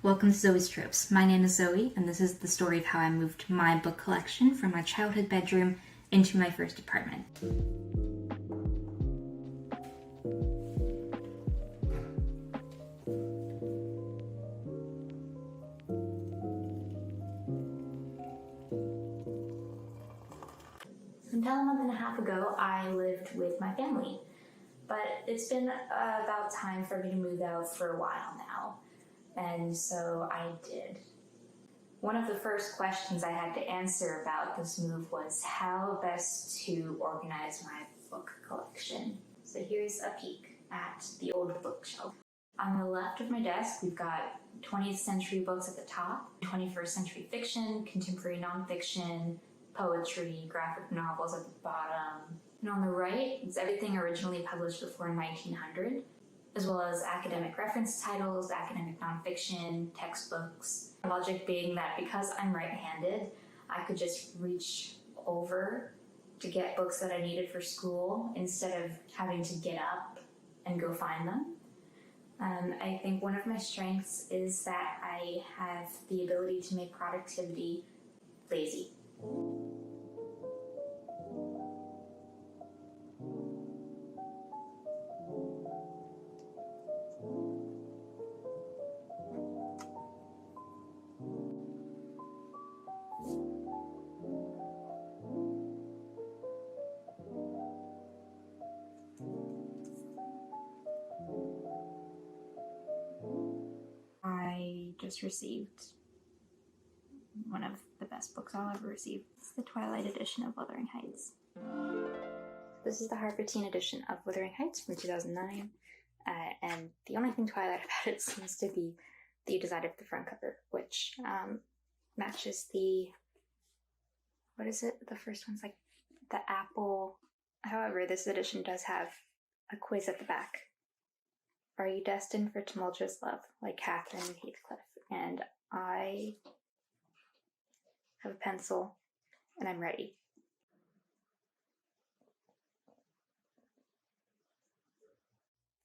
Welcome to Zoe's Tropes. My name is Zoe, and this is the story of how I moved my book collection from my childhood bedroom into my first apartment. Until a month and a half ago, I lived with my family, but it's been about time for me to move out for a while now, and so I did. One of the first questions I had to answer about this move was how best to organize my book collection. So here's a peek at the old bookshelf. On the left of my desk, we've got 20th century books at the top, 21st century fiction, contemporary nonfiction, poetry, graphic novels at the bottom. And on the right, it's everything originally published before 1900, as well as academic reference titles, academic nonfiction, textbooks. Logic being that because I'm right-handed, I could just reach over to get books that I needed for school instead of having to get up and go find them. I think one of my strengths is that I have the ability to make productivity lazy. I just received one of the best books I'll ever receive. It's the Twilight edition of Wuthering Heights. This is the Harper Teen edition of Wuthering Heights from 2009, and the only thing Twilight about it seems to be the design of the front cover, which matches the, what is it? The first one's like the apple. However, this edition does have a quiz at the back. Are you destined for tumultuous love, like Catherine Heathcliff? And I have a pencil, and I'm ready.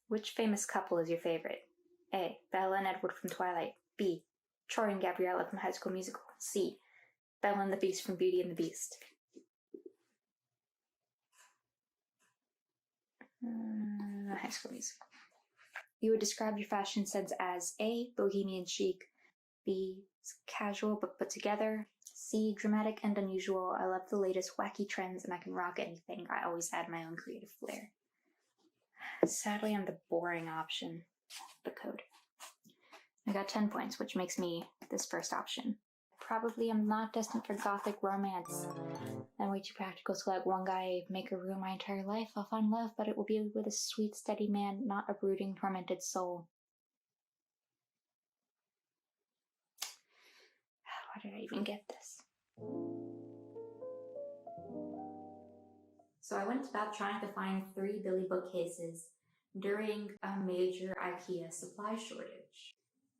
Which famous couple is your favorite? A. Bella and Edward from Twilight. B. Troy and Gabriella from High School Musical. C. Bella and the Beast from Beauty and the Beast. High School Musical. You would describe your fashion sense as A. Bohemian chic, B. Casual but put together, C. Dramatic and unusual. I love the latest wacky trends and I can rock anything. I always add my own creative flair. Sadly, I'm the boring option. The code. I got 10 points, which makes me this first option. Probably am not destined for gothic romance. I'm way too practical to let one guy make or ruin my entire life. I'll find love, but it will be with a sweet, steady man, not a brooding, tormented soul. Why did I even get this? So I went about trying to find 3 Billy bookcases during a major IKEA supply shortage.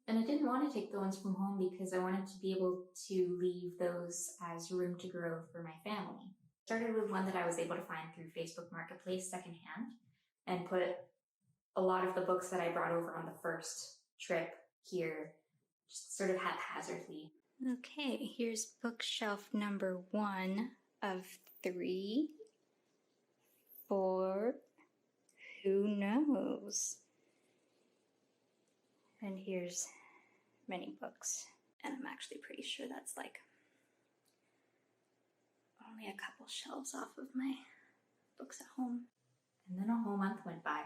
And I didn't want to take the ones from home because I wanted to be able to leave those as room to grow for my family. I started with one that I was able to find through Facebook Marketplace secondhand and put a lot of the books that I brought over on the first trip here, just sort of haphazardly. Okay, here's bookshelf number 1 of 3, 4, who knows? And here's many books, and I'm actually pretty sure that's like only a couple shelves off of my books at home. And then a whole month went by.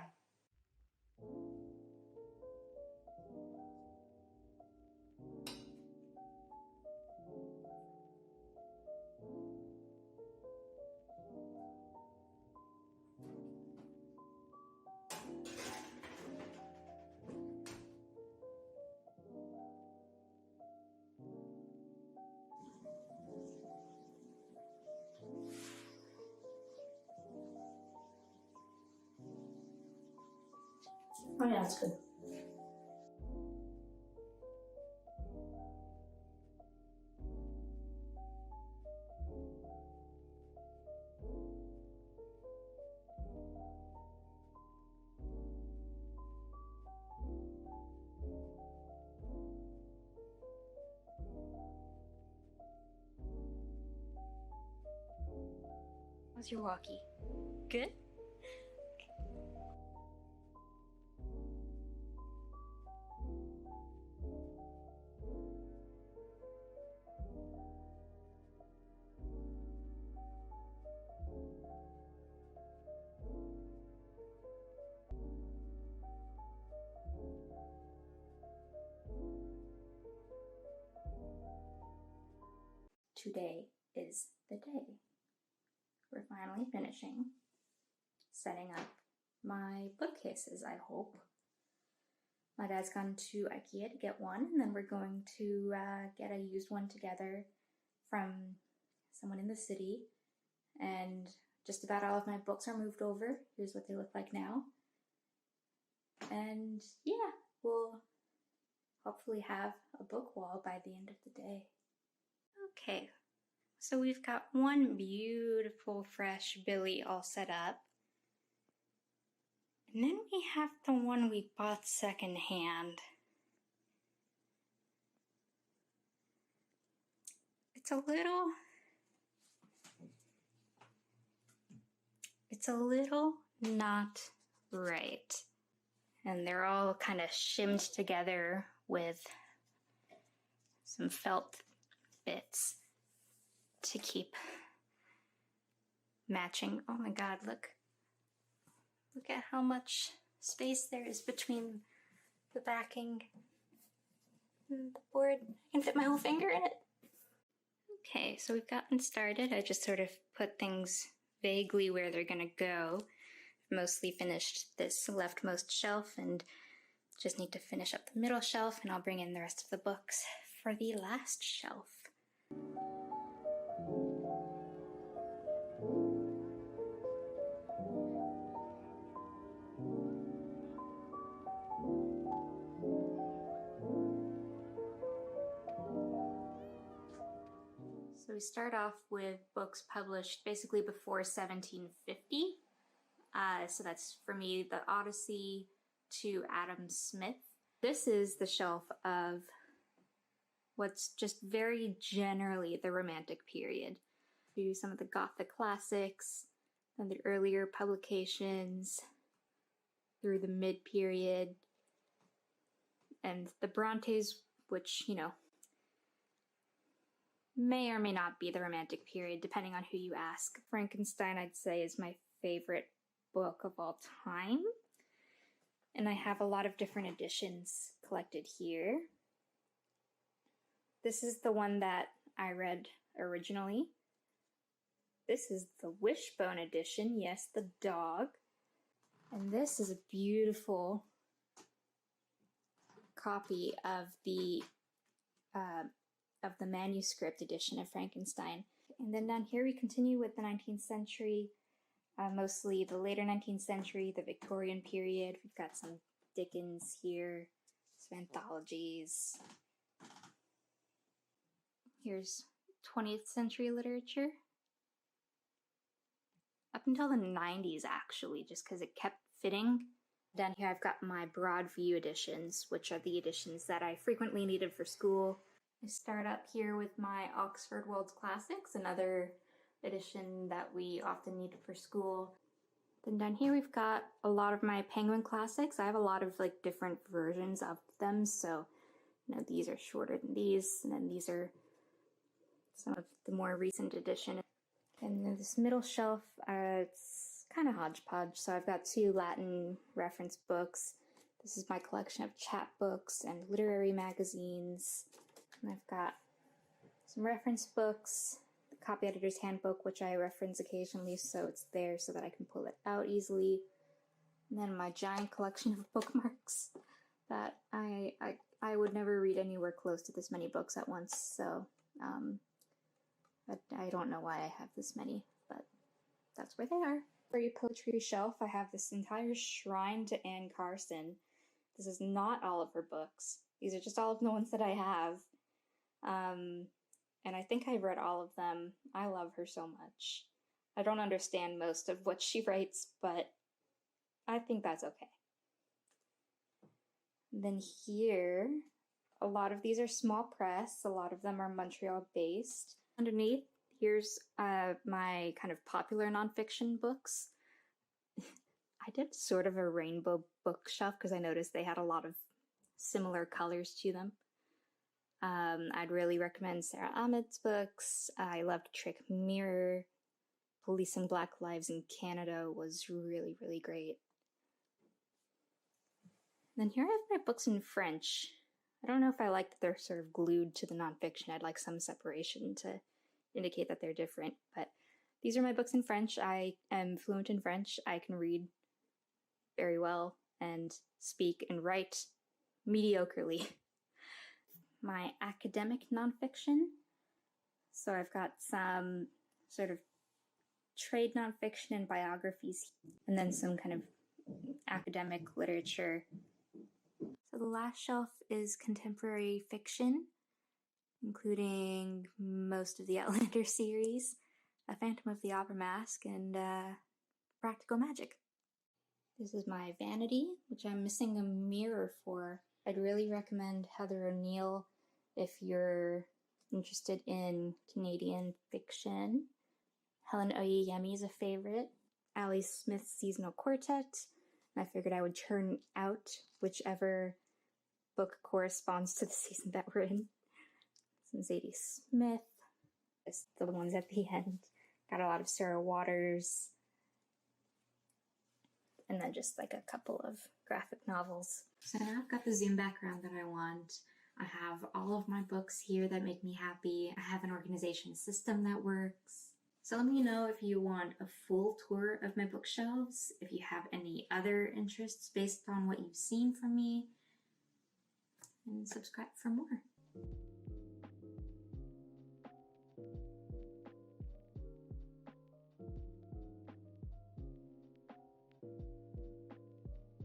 Oh yeah, that's good. How's your walkie? Good? Today is the day. We're finally finishing setting up my bookcases, I hope. My dad's gone to IKEA to get one, and then we're going to get a used one together from someone in the city. And just about all of my books are moved over. Here's what they look like now. And yeah, we'll hopefully have a book wall by the end of the day. Okay, so we've got one beautiful fresh Billy all set up. And then we have the one we bought secondhand. It's a little not right. And they're all kind of shimmed together with some felt bits to keep matching. Oh my god, look at how much space there is between the backing and the board. I can fit my whole finger in it. Okay, so we've gotten started. I just sort of put things vaguely where they're gonna go. I've mostly finished this leftmost shelf and just need to finish up the middle shelf, and I'll bring in the rest of the books for the last shelf. So we start off with books published basically before 1750. So that's, for me, the Odyssey to Adam Smith. This is the shelf of what's just very generally the Romantic period. Do some of the Gothic classics, and the earlier publications through the mid-period, and the Brontes, which, you know, may or may not be the Romantic period, depending on who you ask. Frankenstein, I'd say, is my favorite book of all time. And I have a lot of different editions collected here. This is the one that I read originally. This is the Wishbone edition, yes, the dog. And this is a beautiful copy of the manuscript edition of Frankenstein. And then down here we continue with the 19th century, mostly the later 19th century, the Victorian period. We've got some Dickens here, some anthologies. Here's 20th century literature. Up until the 90s, actually, just because it kept fitting. Down here I've got my broad view editions, which are the editions that I frequently needed for school. I start up here with my Oxford World's Classics, another edition that we often needed for school. Then down here we've got a lot of my Penguin Classics. I have a lot of like different versions of them, so you know, these are shorter than these, and then these are some of the more recent edition. And then this middle shelf, it's kind of hodgepodge, so I've got 2 Latin reference books. This is my collection of chapbooks and literary magazines. And I've got some reference books, the Copy Editor's Handbook, which I reference occasionally, so it's there so that I can pull it out easily. And then my giant collection of bookmarks that I would never read anywhere close to this many books at once, so I don't know why I have this many, but that's where they are. For your poetry shelf, I have this entire shrine to Anne Carson. This is not all of her books. These are just all of the ones that I have. And I think I've read all of them. I love her so much. I don't understand most of what she writes, but I think that's okay. Then here, a lot of these are small press. A lot of them are Montreal based. Underneath, Here's my kind of popular nonfiction books. I did sort of a rainbow bookshelf because I noticed they had a lot of similar colors to them. I'd really recommend Sarah Ahmed's books. I loved Trick Mirror. Policing Black Lives in Canada was really, really great. Then here I have my books in French. I don't know if I like that they're sort of glued to the nonfiction. I'd like some separation to indicate that they're different. But these are my books in French. I am fluent in French. I can read very well and speak and write mediocrely. My academic nonfiction. So I've got some sort of trade nonfiction and biographies, and then some kind of academic literature. So the last shelf is contemporary fiction, including most of the Outlander series, A Phantom of the Opera Mask, and Practical Magic. This is my vanity, which I'm missing a mirror for. I'd really recommend Heather O'Neill if you're interested in Canadian fiction. Helen Oyeyemi is a favorite. Ali Smith's Seasonal Quartet. And I figured I would churn out whichever book corresponds to the season that we're in. Some Zadie Smith. Just the ones at the end. Got a lot of Sarah Waters. And then just like a couple of graphic novels. So now I've got the Zoom background that I want. I have all of my books here that make me happy. I have an organization system that works. So let me know if you want a full tour of my bookshelves, if you have any other interests based on what you've seen from me, and subscribe for more.